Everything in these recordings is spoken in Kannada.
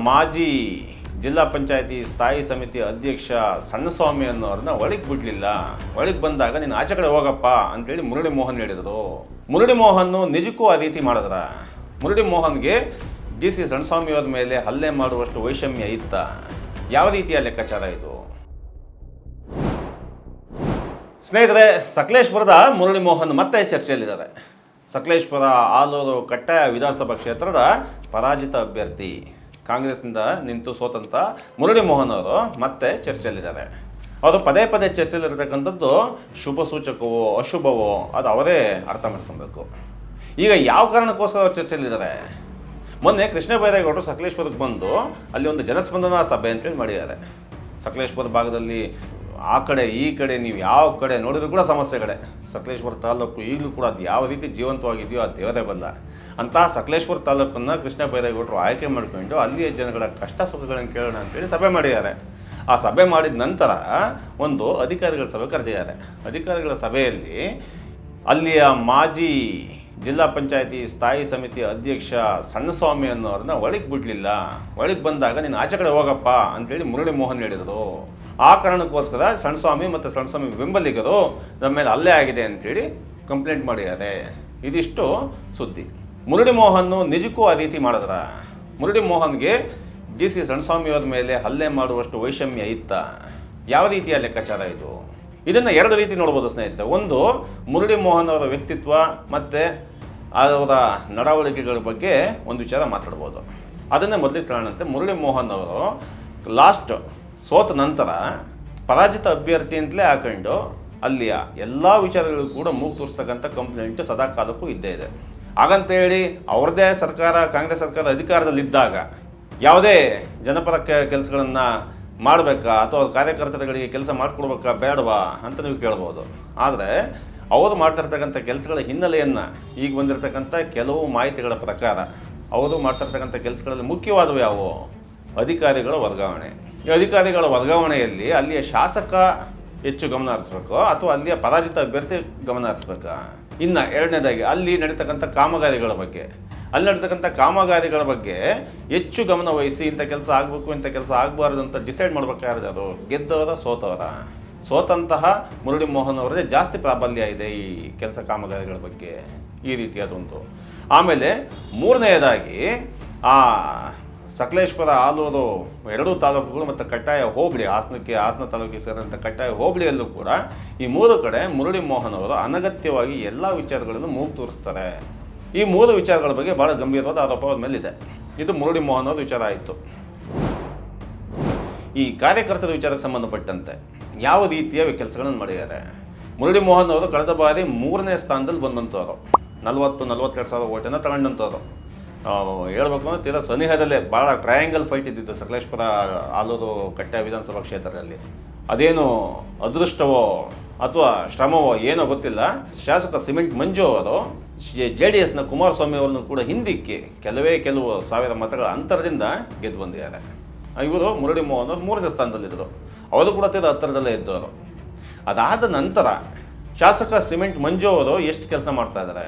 ಮಾಜಿ ಜಿಲ್ಲಾ ಪಂಚಾಯತಿ ಸ್ಥಾಯಿ ಸಮಿತಿ ಅಧ್ಯಕ್ಷ ಸಣ್ಣಸ್ವಾಮಿ ಅನ್ನೋರನ್ನ ಒಳಗೆ ಬಿಡಲಿಲ್ಲ. ಒಳಗೆ ಬಂದಾಗ ನೀನು ಆಚೆ ಕಡೆ ಹೋಗಪ್ಪ ಅಂತೇಳಿ ಮುರಳಿ ಮೋಹನ್ ಹೇಳಿದ್ರು. ಮುರಳಿ ಮೋಹನ್ ನಿಜಕ್ಕೂ ಆ ರೀತಿ ಮಾಡಿದ್ರ? ಮುರಳಿ ಮೋಹನ್ಗೆ ಡಿ ಸಿ ಸಣ್ಣಸ್ವಾಮಿ ಅವ್ರ ಮೇಲೆ ಹಲ್ಲೆ ಮಾಡುವಷ್ಟು ವೈಷಮ್ಯ ಇತ್ತ? ಯಾವ ರೀತಿಯ ಲೆಕ್ಕಾಚಾರ ಇದು? ಸ್ನೇಹಿತರೆ, ಸಕಲೇಶ್ಪುರದ ಮುರಳಿ ಮೋಹನ್ ಮತ್ತೆ ಚರ್ಚೆಯಲ್ಲಿದ್ದಾರೆ. ಸಕಲೇಶ್ಪುರ ಆಲೂರು ಕಟ್ಟಾಯ ವಿಧಾನಸಭಾ ಕ್ಷೇತ್ರದ ಪರಾಜಿತ ಅಭ್ಯರ್ಥಿ, ಕಾಂಗ್ರೆಸ್ನಿಂದ ನಿಂತು ಸೋತಂತ ಮುರಳಿ ಮೋಹನ್ ಅವರು ಮತ್ತೆ ಚರ್ಚೆಯಲ್ಲಿದ್ದಾರೆ. ಅವರು ಪದೇ ಪದೇ ಚರ್ಚೆಯಲ್ಲಿರತಕ್ಕಂಥದ್ದು ಶುಭ ಸೂಚಕವೋ ಅಶುಭವೋ ಅದು ಅವರೇ ಅರ್ಥ ಮಾಡ್ಕೊಬೇಕು. ಈಗ ಯಾವ ಕಾರಣಕ್ಕೋಸ್ಕರ ಅವರು ಚರ್ಚೆಯಲ್ಲಿದ್ದಾರೆ? ಮೊನ್ನೆ ಕೃಷ್ಣ ಬೈರೇಗೌಡರು ಸಕಲೇಶ್ಪುರಕ್ಕೆ ಬಂದು ಅಲ್ಲಿ ಒಂದು ಜನಸ್ಪಂದನಾ ಸಭೆ ಅಂತೇಳಿ ಮಾಡಿದ್ದಾರೆ. ಸಕಲೇಶ್ಪುರ ಭಾಗದಲ್ಲಿ ಆ ಕಡೆ ಈ ಕಡೆ ನೀವು ಯಾವ ಕಡೆ ನೋಡಿದ್ರು ಕೂಡ ಸಮಸ್ಯೆಗಳೇ. ಸಕಲೇಶ್ಪುರ ತಾಲೂಕು ಈಗಲೂ ಕೂಡ ಅದು ಯಾವ ರೀತಿ ಜೀವಂತವಾಗಿದೆಯೋ ಅದು ದೇವರೇ ಬಲ್ಲ. ಅಂತಹ ಸಕಲೇಶ್ಪುರ ತಾಲೂಕನ್ನು ಕೃಷ್ಣ ಬೈರೇಗೌಡರು ಆಯ್ಕೆ ಮಾಡಿಕೊಂಡು ಅಲ್ಲಿಯ ಜನಗಳ ಕಷ್ಟ ಸುಖಗಳನ್ನು ಕೇಳೋಣ ಅಂತೇಳಿ ಸಭೆ ಮಾಡಿದ್ದಾರೆ. ಆ ಸಭೆ ಮಾಡಿದ ನಂತರ ಒಂದು ಅಧಿಕಾರಿಗಳ ಸಭೆ ಕರೆದಿದ್ದಾರೆ. ಅಧಿಕಾರಿಗಳ ಸಭೆಯಲ್ಲಿ ಅಲ್ಲಿಯ ಮಾಜಿ ಜಿಲ್ಲಾ ಪಂಚಾಯತಿ ಸ್ಥಾಯಿ ಸಮಿತಿ ಅಧ್ಯಕ್ಷ ಸಣ್ಣಸ್ವಾಮಿ ಅನ್ನೋರನ್ನ ಒಳಗೆ ಬಿಡಲಿಲ್ಲ. ಒಳಗೆ ಬಂದಾಗ ನೀನು ಆಚೆ ಕಡೆ ಹೋಗಪ್ಪ ಅಂತೇಳಿ ಮುರಳಿ ಮೋಹನ್ ಹೇಳಿದರು. ಆ ಕಾರಣಕ್ಕೋಸ್ಕರ ಸಣ್ಣಸ್ವಾಮಿ ಮತ್ತು ಸಣ್ಣಸ್ವಾಮಿ ಬೆಂಬಲಿಗರು ನಮ್ಮ ಮೇಲೆ ಹಲ್ಲೆ ಆಗಿದೆ ಅಂತೇಳಿ ಕಂಪ್ಲೇಂಟ್ ಮಾಡಿದ್ದಾರೆ. ಇದಿಷ್ಟು ಸುದ್ದಿ. ಮುರಳಿ ಮೋಹನ್ ನಿಜಕ್ಕೂ ಆ ರೀತಿ ಮಾಡಿದ್ರ? ಮುರಳಿ ಮೋಹನ್ಗೆ ಡಿ ಸಿ ಸಣ್ಣಸ್ವಾಮಿ ಅವ್ರ ಮೇಲೆ ಹಲ್ಲೆ ಮಾಡುವಷ್ಟು ವೈಷಮ್ಯ ಇತ್ತ? ಯಾವ ರೀತಿಯ ಲೆಕ್ಕಾಚಾರ ಇದು? ಇದನ್ನು ಎರಡು ರೀತಿ ನೋಡ್ಬೋದು ಸ್ನೇಹಿತರೆ. ಒಂದು, ಮುರಳಿ ಮೋಹನ್ ಅವರ ವ್ಯಕ್ತಿತ್ವ ಮತ್ತು ಅವರ ನಡವಳಿಕೆಗಳ ಬಗ್ಗೆ ಒಂದು ವಿಚಾರ ಮಾತಾಡ್ಬೋದು. ಅದನ್ನೇ ಮೊದಲಿಗೆ ಕಾರಣಂತೆ ಮುರಳಿ ಮೋಹನ್ ಅವರು ಲಾಸ್ಟ್ ಸೋತ ನಂತರ ಪರಾಜಿತ ಅಭ್ಯರ್ಥಿ ಅಂತಲೇ ಹಾಕೊಂಡು ಅಲ್ಲಿಯ ಎಲ್ಲ ವಿಚಾರಗಳಿಗೂ ಕೂಡ ಮೂಗು ತೋರಿಸ್ತಕ್ಕಂಥ ಕಂಪ್ಲೇಂಟ್ ಸದಾ ಕಾಲಕ್ಕೂ ಇದ್ದೇ ಇದೆ. ಹಾಗಂತೇಳಿ ಅವ್ರದ್ದೇ ಸರ್ಕಾರ, ಕಾಂಗ್ರೆಸ್ ಸರ್ಕಾರ ಅಧಿಕಾರದಲ್ಲಿದ್ದಾಗ ಯಾವುದೇ ಜನಪರ ಕೆಲಸಗಳನ್ನು ಮಾಡಬೇಕಾ ಅಥವಾ ಕಾರ್ಯಕರ್ತರುಗಳಿಗೆ ಕೆಲಸ ಮಾಡಿಕೊಡ್ಬೇಕಾ ಬೇಡವಾ ಅಂತ ನೀವು ಕೇಳ್ಬೋದು. ಆದರೆ ಅವರು ಮಾಡ್ತಿರ್ತಕ್ಕಂಥ ಕೆಲಸಗಳ ಹಿನ್ನೆಲೆಯನ್ನು ಈಗ ಬಂದಿರತಕ್ಕಂಥ ಕೆಲವು ಮಾಹಿತಿಗಳ ಪ್ರಕಾರ ಅವರು ಮಾಡ್ತಿರ್ತಕ್ಕಂಥ ಕೆಲಸಗಳಲ್ಲಿ ಮುಖ್ಯವಾದವು ಯಾವುವು? ಅಧಿಕಾರಿಗಳ ವರ್ಗಾವಣೆ. ಈ ಅಧಿಕಾರಿಗಳ ವರ್ಗಾವಣೆಯಲ್ಲಿ ಅಲ್ಲಿಯ ಶಾಸಕ ಹೆಚ್ಚು ಗಮನ ಹರಿಸ್ಬೇಕು ಅಥವಾ ಅಲ್ಲಿಯ ಪರಾಜಿತ ಅಭ್ಯರ್ಥಿ ಗಮನ ಹರಿಸ್ಬೇಕಾ? ಇನ್ನು ಎರಡನೇದಾಗಿ ಅಲ್ಲಿ ನಡೀತಕ್ಕಂಥ ಕಾಮಗಾರಿಗಳ ಬಗ್ಗೆ, ಅಲ್ಲಿ ನಡೀತಕ್ಕಂಥ ಕಾಮಗಾರಿಗಳ ಬಗ್ಗೆ ಹೆಚ್ಚು ಗಮನ ವಹಿಸಿ ಇಂಥ ಕೆಲಸ ಆಗಬೇಕು, ಇಂಥ ಕೆಲಸ ಆಗಬಾರ್ದು ಅಂತ ಡಿಸೈಡ್ ಮಾಡ್ಬೇಕಾದ್ರೆ ಅದು ಗೆದ್ದವರ ಸೋತವರ? ಸೋತಂತಹ ಮುರಳಿ ಮೋಹನ್ ಅವರದೇ ಜಾಸ್ತಿ ಪ್ರಾಬಲ್ಯ ಇದೆ ಈ ಕೆಲಸ ಕಾಮಗಾರಿಗಳ ಬಗ್ಗೆ, ಈ ರೀತಿಯಾದಂತು. ಆಮೇಲೆ ಮೂರನೆಯದಾಗಿ ಆ ಸಕಲೇಶ್ಪುರ ಆಲೂರು ಎರಡೂ ತಾಲೂಕುಗಳು ಮತ್ತು ಕಟ್ಟಾಯ ಹೋಬಳಿ, ಹಾಸನ ತಾಲೂಕಿಗೆ ಸೇರಿದಂಥ ಕಟ್ಟಾಯ ಹೋಬಳಿಯಲ್ಲೂ ಕೂಡ ಈ ಮೂರು ಕಡೆ ಮುರಳಿ ಮೋಹನ್ ಅವರು ಅನಗತ್ಯವಾಗಿ ಎಲ್ಲ ವಿಚಾರಗಳನ್ನು ಮೂಗು ತೋರಿಸ್ತಾರೆ. ಈ ಮೂರು ವಿಚಾರಗಳ ಬಗ್ಗೆ ಭಾಳ ಗಂಭೀರವಾದ ಆರೋಪ ಅವ್ರ ಮೇಲಿದೆ. ಇದು ಮುರಳಿ ಮೋಹನ್ ಅವ್ರ ವಿಚಾರ ಆಯಿತು. ಈ ಕಾರ್ಯಕರ್ತರ ವಿಚಾರಕ್ಕೆ ಸಂಬಂಧಪಟ್ಟಂತೆ ಯಾವ ರೀತಿಯ ಕೆಲಸಗಳನ್ನು ಮಾಡಿದ್ದಾರೆ? ಮುರಳಿ ಮೋಹನ್ ಅವರು ಕಳೆದ ಬಾರಿ 3ನೇ ಸ್ಥಾನದಲ್ಲಿ ಬಂದಂಥವ್ರು, 42,000 ಓಟನ್ನು ತಗೊಂಡಂಥವ್ರು. ಹೇಳ್ಬೇಕು ಅಂದರೆ ತೀರಾ ಸನಿಹದಲ್ಲೇ ಭಾಳ ಟ್ರಯಾಂಗಲ್ ಫೈಟ್ ಇದ್ದಿದ್ದು ಸಕಲೇಶ್ಪುರ ಆಲೂರು ಕಟ್ಟಾಯ ವಿಧಾನಸಭಾ ಕ್ಷೇತ್ರದಲ್ಲಿ. ಅದೇನು ಅದೃಷ್ಟವೋ ಅಥವಾ ಶ್ರಮವೋ ಏನೋ ಗೊತ್ತಿಲ್ಲ, ಶಾಸಕ ಸಿಮೆಂಟ್ ಮಂಜು ಅವರು JDSನ ಕುಮಾರಸ್ವಾಮಿ ಅವರನ್ನು ಕೂಡ ಹಿಂದಿಕ್ಕಿ ಕೆಲವು ಸಾವಿರ ಮತಗಳ ಅಂತರದಿಂದ ಗೆದ್ದು ಬಂದಿದ್ದಾರೆ. ಇವರು ಮುರಳಿ ಮೋಹನ್ ಅವರು 3ನೇ ಸ್ಥಾನದಲ್ಲಿದ್ದರು. ಅವರು ಕೂಡ ತೀರಾ ಹತ್ತಿರದಲ್ಲೇ ಇದ್ದವರು. ಅದಾದ ನಂತರ ಶಾಸಕ ಸಿಮೆಂಟ್ ಮಂಜು ಅವರು ಎಷ್ಟು ಕೆಲಸ ಮಾಡ್ತಾ ಇದ್ದಾರೆ,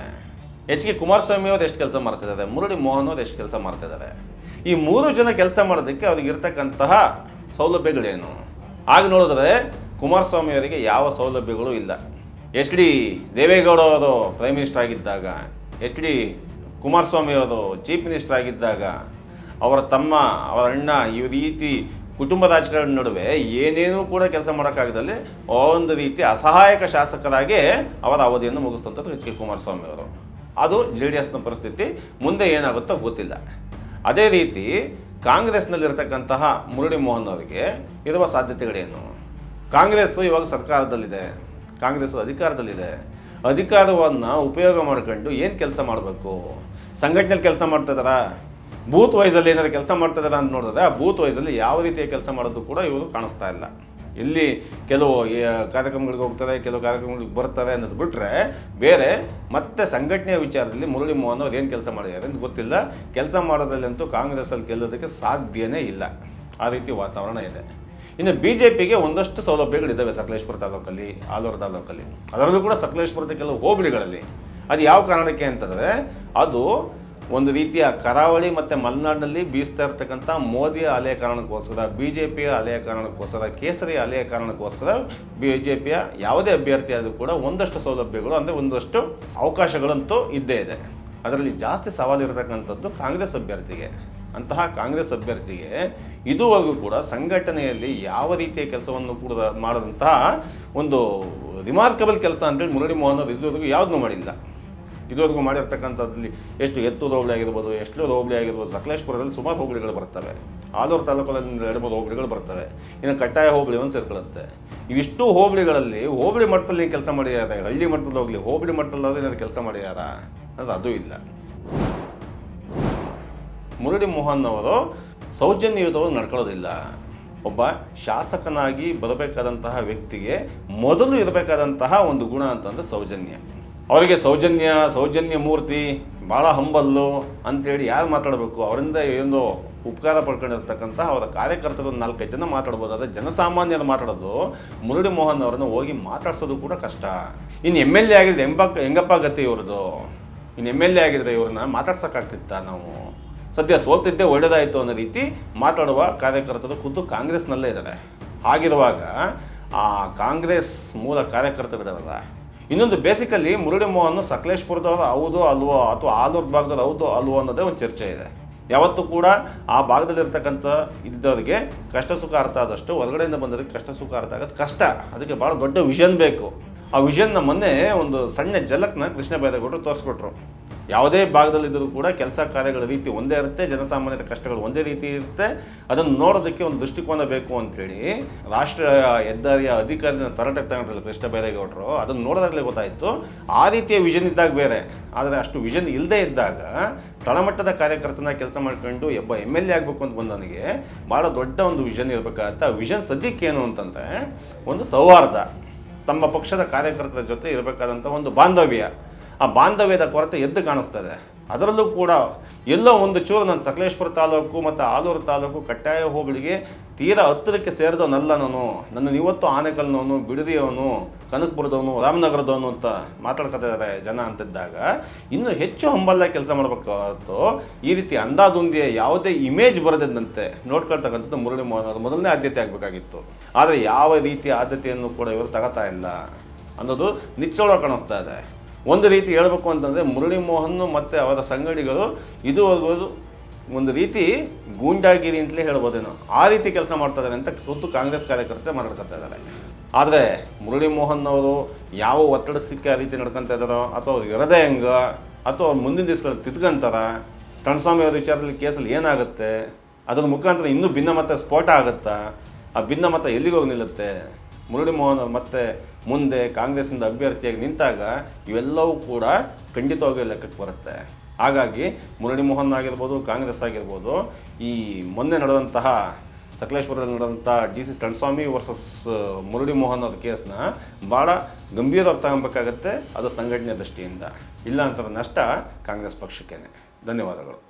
ಕೆ ಕುಮಾರಸ್ವಾಮಿ ಅವರು ಎಷ್ಟು ಕೆಲಸ ಮಾಡ್ತಿದ್ದಾರೆ, ಮುರಳಿ ಮೋಹನ್ ಅವರು ಎಷ್ಟು ಕೆಲಸ ಮಾಡ್ತಿದ್ದಾರೆ? ಈ 3 ಜನ ಕೆಲಸ ಮಾಡೋದಕ್ಕೆ ಅವ್ರಿಗೆ ಇರ್ತಕ್ಕಂತಹ ಸೌಲಭ್ಯಗಳೇನು? ಆಗ ನೋಡಿದ್ರೆ ಕುಮಾರಸ್ವಾಮಿ ಅವರಿಗೆ ಯಾವ ಸೌಲಭ್ಯಗಳು ಇಲ್ಲ. HD ದೇವೇಗೌಡ ಅವರು ಪ್ರೈಮ್ ಮಿನಿಸ್ಟರ್ ಆಗಿದ್ದಾಗ, HD ಕುಮಾರಸ್ವಾಮಿ ಅವರು ಚೀಫ್ ಮಿನಿಸ್ಟರ್ ಆಗಿದ್ದಾಗ, ಅವರ ತಮ್ಮ, ಅವರ ಅಣ್ಣ, ಈ ರೀತಿ ಕುಟುಂಬ ರಾಜಕಾರಣ ನಡುವೆ ಏನೇನೂ ಕೂಡ ಕೆಲಸ ಮಾಡೋಕ್ಕಾಗದಲ್ಲಿ ಒಂದು ರೀತಿ ಅಸಹಾಯಕ ಶಾಸಕರಾಗಿ ಅವರ ಅವಧಿಯನ್ನು ಮುಗಿಸ್ತಂಥದ್ದು ಕೆ ಕುಮಾರಸ್ವಾಮಿ ಅವರು. ಅದು JDSನ ಪರಿಸ್ಥಿತಿ. ಮುಂದೆ ಏನಾಗುತ್ತೋ ಗೊತ್ತಿಲ್ಲ. ಅದೇ ರೀತಿ ಕಾಂಗ್ರೆಸ್ನಲ್ಲಿರ್ತಕ್ಕಂತಹ ಮುರಳಿ ಮೋಹನ್ ಅವರಿಗೆ ಇರುವ ಸಾಧ್ಯತೆಗಳೇನು? ಕಾಂಗ್ರೆಸ್ಸು ಇವಾಗ ಸರ್ಕಾರದಲ್ಲಿದೆ, ಕಾಂಗ್ರೆಸ್ಸು ಅಧಿಕಾರದಲ್ಲಿದೆ. ಅಧಿಕಾರವನ್ನು ಉಪಯೋಗ ಮಾಡ್ಕೊಂಡು ಏನು ಕೆಲಸ ಮಾಡಬೇಕು? ಸಂಘಟನೆಯಲ್ಲಿ ಕೆಲಸ ಮಾಡ್ತಿದ್ದಾರಾ? ಬೂತ್ ವೈಸಲ್ಲಿ ಏನಾದ್ರು ಕೆಲಸ ಮಾಡ್ತಿದ್ದಾರಾ ಅಂತ ನೋಡಿದ್ರೆ ಆ ಬೂತ್ ವೈಸಲ್ಲಿ ಯಾವ ರೀತಿಯ ಕೆಲಸ ಮಾಡೋದು ಕೂಡ ಇವರು ಕಾಣಿಸ್ತಾ ಇಲ್ಲ. ಇಲ್ಲಿ ಕೆಲವು ಕಾರ್ಯಕ್ರಮಗಳಿಗೆ ಹೋಗ್ತಾರೆ, ಕೆಲವು ಕಾರ್ಯಕ್ರಮಗಳಿಗೆ ಬರ್ತಾರೆ ಅನ್ನೋದು ಬಿಟ್ಟರೆ ಬೇರೆ ಮತ್ತೆ ಸಂಘಟನೆಯ ವಿಚಾರದಲ್ಲಿ ಮುರಳಿ ಮೋಹನ್ ಅವ್ರು ಏನು ಕೆಲಸ ಮಾಡಿದ್ದಾರೆ ಅಂತ ಗೊತ್ತಿಲ್ಲ. ಕೆಲಸ ಮಾಡೋದ್ರಲ್ಲಂತೂ ಕಾಂಗ್ರೆಸ್ಸಲ್ಲಿ ಗೆಲ್ಲೋದಕ್ಕೆ ಸಾಧ್ಯನೇ ಇಲ್ಲ. ಆ ರೀತಿ ವಾತಾವರಣ ಇದೆ. ಇನ್ನು BJPಗೆ ಒಂದಷ್ಟು ಸೌಲಭ್ಯಗಳಿದ್ದಾವೆ ಸಕಲೇಶ್ಪುರ ತಾಲೂಕಲ್ಲಿ, ಆಲೂರು ತಾಲೂಕಲ್ಲಿ, ಅದರಲ್ಲೂ ಕೂಡ ಸಕಲೇಶ್ಪುರದ ಕೆಲವು ಹೋಬಳಿಗಳಲ್ಲಿ. ಅದು ಯಾವ ಕಾರಣಕ್ಕೆ ಅಂತಂದರೆ ಅದು ಒಂದು ರೀತಿಯ ಕರಾವಳಿ ಮತ್ತು ಮಲೆನಾಡಿನಲ್ಲಿ ಬೀಸ್ತಾ ಇರ್ತಕ್ಕಂಥ ಮೋದಿಯ ಅಲೆಯ ಕಾರಣಕ್ಕೋಸ್ಕರ, ಬಿ ಜೆ ಪಿಯ ಅಲೆಯ ಕಾರಣಕ್ಕೋಸ್ಕರ, ಕೇಸರಿ ಅಲೆಯ ಕಾರಣಕ್ಕೋಸ್ಕರ ಬಿ ಜೆ ಪಿಯ ಯಾವುದೇ ಅಭ್ಯರ್ಥಿ ಆದರೂ ಕೂಡ ಒಂದಷ್ಟು ಸೌಲಭ್ಯಗಳು ಅಂದರೆ ಒಂದಷ್ಟು ಅವಕಾಶಗಳಂತೂ ಇದ್ದೇ ಇದೆ. ಅದರಲ್ಲಿ ಜಾಸ್ತಿ ಸವಾಲಿರತಕ್ಕಂಥದ್ದು ಕಾಂಗ್ರೆಸ್ ಅಭ್ಯರ್ಥಿಗೆ. ಅಂತಹ ಕಾಂಗ್ರೆಸ್ ಅಭ್ಯರ್ಥಿಗೆ ಇದುವರೆಗೂ ಕೂಡ ಸಂಘಟನೆಯಲ್ಲಿ ಯಾವ ರೀತಿಯ ಕೆಲಸವನ್ನು ಕೂಡ ಮಾಡದಂತಹ ಒಂದು ರಿಮಾರ್ಕಬಲ್ ಕೆಲಸ ಅಂತೇಳಿ ಮುರಳಿ ಮೋಹನ್ ಅವರು ಇದುವರೆಗೂ ಯಾವುದನ್ನೂ ಮಾಡಿಲ್ಲ. ಇದುವರೆಗೂ ಮಾಡಿರ್ತಕ್ಕಂಥದ್ದಲ್ಲಿ ಎಷ್ಟು ಎತ್ತೂರು ಹೋಬಳಿ ಆಗಿರ್ಬೋದು, ಎಷ್ಟೂರು ಹೋಬಳಿ ಆಗಿರ್ಬೋದು, ಸಕಲೇಶ್ಪುರದಲ್ಲಿ ಸುಮಾರು ಹೋಬಳಿಗಳು ಬರ್ತವೆ, ಆಲೂರು ತಾಲೂಕಲ್ಲಿ 2-3 ಹೋಬಳಿಗಳು ಬರ್ತವೆ, ಇನ್ನು ಕಟ್ಟಾಯ ಹೋಬಳಿ ಒಂದು ಸೇರ್ಕೊಳ್ಳುತ್ತೆ. ಇವಿಷ್ಟು ಹೋಬಳಿಗಳಲ್ಲಿ ಹೋಬಳಿ ಮಟ್ಟದಲ್ಲಿ ಕೆಲಸ ಮಾಡಿದ್ದಾರೆ, ಹಳ್ಳಿ ಮಟ್ಟದಲ್ಲಿ ಹೋಗಲಿ ಹೋಬಳಿ ಮಟ್ಟದಲ್ಲಿ ಏನಾದ್ರು ಕೆಲಸ ಮಾಡಿದಾರ ಅದು ಅದೂ ಇಲ್ಲ. ಮುರಳಿ ಮೋಹನ್ ಅವರು ಸೌಜನ್ಯಯುತವಾಗಿ ನಡ್ಕೊಳ್ಳೋದಿಲ್ಲ. ಒಬ್ಬ ಶಾಸಕನಾಗಿ ಬರಬೇಕಾದಂತಹ ವ್ಯಕ್ತಿಗೆ ಮೊದಲು ಇರಬೇಕಾದಂತಹ ಒಂದು ಗುಣ ಅಂತಂದರೆ ಸೌಜನ್ಯ. ಅವರಿಗೆ ಸೌಜನ್ಯ ಮೂರ್ತಿ, ಭಾಳ ಹಂಬಲ್ಲು ಅಂತೇಳಿ ಯಾರು ಮಾತಾಡಬೇಕು? ಅವರಿಂದ ಏನೋ ಉಪಕಾರ ಪಡ್ಕೊಂಡಿರ್ತಕ್ಕಂಥ ಅವರ ಕಾರ್ಯಕರ್ತರು 4-5 ಜನ ಮಾತಾಡ್ಬೋದು. ಆದರೆ ಜನಸಾಮಾನ್ಯರು ಮಾತಾಡೋದು ಮುರಳಿ ಮೋಹನ್ ಅವರನ್ನು ಹೋಗಿ ಮಾತಾಡ್ಸೋದು ಕೂಡ ಕಷ್ಟ. ಇನ್ನು MLA ಆಗಿದ್ರೆ ಹೆಂಗಪ್ಪ ಗತಿ ಇವ್ರದ್ದು? ಇನ್ನು MLA ಆಗಿದ್ರೆ ಇವ್ರನ್ನ ಮಾತಾಡ್ಸೋಕ್ಕಾಗ್ತಿತ್ತ? ನಾವು ಸದ್ಯ ಸೋಲ್ತಿದ್ದೇ ಒಳ್ಳೆಯದಾಯಿತು ಅನ್ನೋ ರೀತಿ ಮಾತಾಡುವ ಕಾರ್ಯಕರ್ತರು ಖುದ್ದು ಕಾಂಗ್ರೆಸ್ನಲ್ಲೇ ಇದ್ದಾರೆ. ಹಾಗಿರುವಾಗ ಆ ಕಾಂಗ್ರೆಸ್ ಮೂಲ ಕಾರ್ಯಕರ್ತರಿದಾರಲ್ಲ, ಇನ್ನೊಂದು ಬೇಸಿಕಲಿ ಮುರಳಿ ಮೋಹನ್ ಸಕಲೇಶ್ಪುರದವರು ಹೌದು ಅಲ್ವೋ ಅಥವಾ ಆಲೂರು ಭಾಗದವ್ರು ಹೌದು ಅಲ್ವೋ ಅನ್ನೋದೇ ಒಂದು ಚರ್ಚೆ ಇದೆ. ಯಾವತ್ತೂ ಕೂಡ ಆ ಭಾಗದಲ್ಲಿರ್ತಕ್ಕಂಥ ಇದ್ದವರಿಗೆ ಕಷ್ಟ ಸುಖ ಅರ್ಥ ಆದಷ್ಟು ಹೊರಗಡೆಯಿಂದ ಬಂದವರಿಗೆ ಕಷ್ಟ ಸುಖ ಅರ್ಥ ಆಗೋದು ಕಷ್ಟ. ಅದಕ್ಕೆ ಭಾಳ ದೊಡ್ಡ ವಿಷನ್ ಬೇಕು. ಆ ವಿಷನ್ನ ಮೊನ್ನೆ ಒಂದು ಸಣ್ಣ ಝಲಕ್ನ ಕೃಷ್ಣ ಬೈರೇಗೌಡರು ತೋರಿಸ್ಕೊಟ್ರು. ಯಾವುದೇ ಭಾಗದಲ್ಲಿದ್ದರೂ ಕೂಡ ಕೆಲಸ ಕಾರ್ಯಗಳ ರೀತಿ ಒಂದೇ ಇರುತ್ತೆ, ಜನಸಾಮಾನ್ಯರ ಕಷ್ಟಗಳು ಒಂದೇ ರೀತಿ ಇರುತ್ತೆ. ಅದನ್ನು ನೋಡೋದಕ್ಕೆ ಒಂದು ದೃಷ್ಟಿಕೋನ ಬೇಕು ಅಂಥೇಳಿ ರಾಷ್ಟ್ರೀಯ ಹೆದ್ದಾರಿಯ ಅಧಿಕಾರಿನ ತರಾಟೆಗೆ ತಗೊಂಡ್ರಲ್ಲ ಕೃಷ್ಣ ಬೈರೇಗೌಡರು. ಅದನ್ನು ನೋಡೋದಾಗಲೇ ಗೊತ್ತಾಯಿತು ಆ ರೀತಿಯ ವಿಷನ್ ಇದ್ದಾಗ ಬೇರೆ. ಆದರೆ ಅಷ್ಟು ವಿಷನ್ ಇಲ್ಲದೇ ಇದ್ದಾಗ ತಳಮಟ್ಟದ ಕಾರ್ಯಕರ್ತನ ಕೆಲಸ ಮಾಡ್ಕೊಂಡು ಒಬ್ಬ MLA ಆಗಬೇಕು ಅಂತ ಬಂದವನಿಗೆ ಭಾಳ ದೊಡ್ಡ ಒಂದು ವಿಷನ್ ಇರಬೇಕಾಗತ್ತೆ. ಆ ವಿಷನ್ ಸದ್ಯಕ್ಕೇನು ಅಂತಂದರೆ ಒಂದು ಸೌಹಾರ್ದ, ತಮ್ಮ ಪಕ್ಷದ ಕಾರ್ಯಕರ್ತರ ಜೊತೆ ಇರಬೇಕಾದಂಥ ಒಂದು ಬಾಂಧವ್ಯ. ಆ ಬಾಂಧವ್ಯದ ಕೊರತೆ ಎದ್ದು ಕಾಣಿಸ್ತದೆ. ಅದರಲ್ಲೂ ಕೂಡ ಎಲ್ಲೋ ಒಂದು ಚೂರು ನಾನು ಸಕಲೇಶ್ಪುರ ತಾಲೂಕು ಮತ್ತು ಆಲೂರು ತಾಲೂಕು ಕಟ್ಟಾಯ ಹೋಬಳಿಗೆ ತೀರಾ ಹತ್ತಿರಕ್ಕೆ ಸೇರಿದವನಲ್ಲ ನಾನು. ನನ್ನನ್ನು ಇವತ್ತು ಆನೆಕಲ್ನವನು, ಬಿಡದಿಯವನು, ಕನಕಪುರದವನು, ರಾಮನಗರದವನು ಅಂತ ಮಾತಾಡ್ಕೊತಿದ್ದಾರೆ ಜನ ಅಂತಿದ್ದಾಗ ಇನ್ನೂ ಹೆಚ್ಚು ಹಂಬಲ ಕೆಲಸ ಮಾಡಬೇಕಾದ್ದು. ಈ ರೀತಿ ಅಂದಾದುಂದಿಯ ಯಾವುದೇ ಇಮೇಜ್ ಬರದಂತೆ ನೋಡ್ಕೊಳ್ತಕ್ಕಂಥದ್ದು ಮುರಳಿ ಮೋಹನ್ ಅವರು ಮೊದಲನೇ ಆದ್ಯತೆ ಆಗಬೇಕಾಗಿತ್ತು. ಆದರೆ ಯಾವ ರೀತಿಯ ಆದ್ಯತೆಯನ್ನು ಕೂಡ ಇವರು ತಗೋತಾ ಇಲ್ಲ ಅನ್ನೋದು ನಿಚ್ಚಳ ಕಾಣಿಸ್ತಾ ಇದೆ. ಒಂದು ರೀತಿ ಹೇಳಬೇಕು ಅಂತಂದರೆ ಮುರಳಿ ಮೋಹನ್ ಮತ್ತು ಅವರ ಸಂಗಡಿಗರು ಇದುವರೆಗೂ ಒಂದು ರೀತಿ ಗೂಂಡಾಗಿರಿ ಅಂತಲೇ ಹೇಳ್ಬೋದೇನೋ, ಆ ರೀತಿ ಕೆಲಸ ಮಾಡ್ತಾರೆ ಅಂತ ಖುದ್ದು ಕಾಂಗ್ರೆಸ್ ಕಾರ್ಯಕರ್ತೆ ಮಾತಾಡ್ಕೊತಾ ಇದ್ದಾರೆ. ಆದರೆ ಮುರಳಿ ಮೋಹನ್ ಅವರು ಯಾವ ಒತ್ತಡಕ್ಕೆ ಸಿಕ್ಕ ರೀತಿ ನಡ್ಕೊತಾ ಇದ್ದಾರೋ, ಅಥವಾ ಅವ್ರು ಇರೋದೇ ಹೆಂಗ, ಅಥವಾ ಅವ್ರು ಮುಂದಿನ ದಿವಸಗಳಲ್ಲಿ ತಿದ್ಕೊಂತಾರ, ಕಣಸ್ವಾಮಿ ಅವ್ರ ವಿಚಾರದಲ್ಲಿ ಕೇಸಲ್ಲಿ ಏನಾಗುತ್ತೆ, ಅದ್ರ ಮುಖಾಂತರ ಇನ್ನೂ ಭಿನ್ನಮತ ಸ್ಫೋಟ ಆಗುತ್ತಾ, ಆ ಭಿನ್ನಮತ ಎಲ್ಲಿಗೋಗಿ ನಿಲ್ಲುತ್ತೆ? ಮುರಳಿ ಮೋಹನ್ ಅವರು ಮತ್ತೆ ಮುಂದೆ ಕಾಂಗ್ರೆಸ್ಸಿಂದ ಅಭ್ಯರ್ಥಿಯಾಗಿ ನಿಂತಾಗ ಇವೆಲ್ಲವೂ ಕೂಡ ಖಂಡಿತವಾಗಿ ಲೆಕ್ಕಕ್ಕೆ ಬರುತ್ತೆ. ಹಾಗಾಗಿ ಮುರಳಿ ಮೋಹನ್ ಆಗಿರ್ಬೋದು, ಕಾಂಗ್ರೆಸ್ ಆಗಿರ್ಬೋದು, ಈ ಮೊನ್ನೆ ನಡೆದಂತಹ ಸಕಲೇಶ್ಪುರದಲ್ಲಿ ನಡೆದಂಥ DC ಕಣಸ್ವಾಮಿ ವರ್ಸಸ್ ಮುರಳಿ ಮೋಹನ್ ಅವ್ರ ಕೇಸ್ನ ಭಾಳ ಗಂಭೀರವಾಗಿ ತಗೊಬೇಕಾಗತ್ತೆ. ಅದು ಸಂಘಟನೆಯ ದೃಷ್ಟಿಯಿಂದ. ಇಲ್ಲ ಅಂತಾರೆ ನಷ್ಟ ಕಾಂಗ್ರೆಸ್ ಪಕ್ಷಕ್ಕೇನೆ. ಧನ್ಯವಾದಗಳು.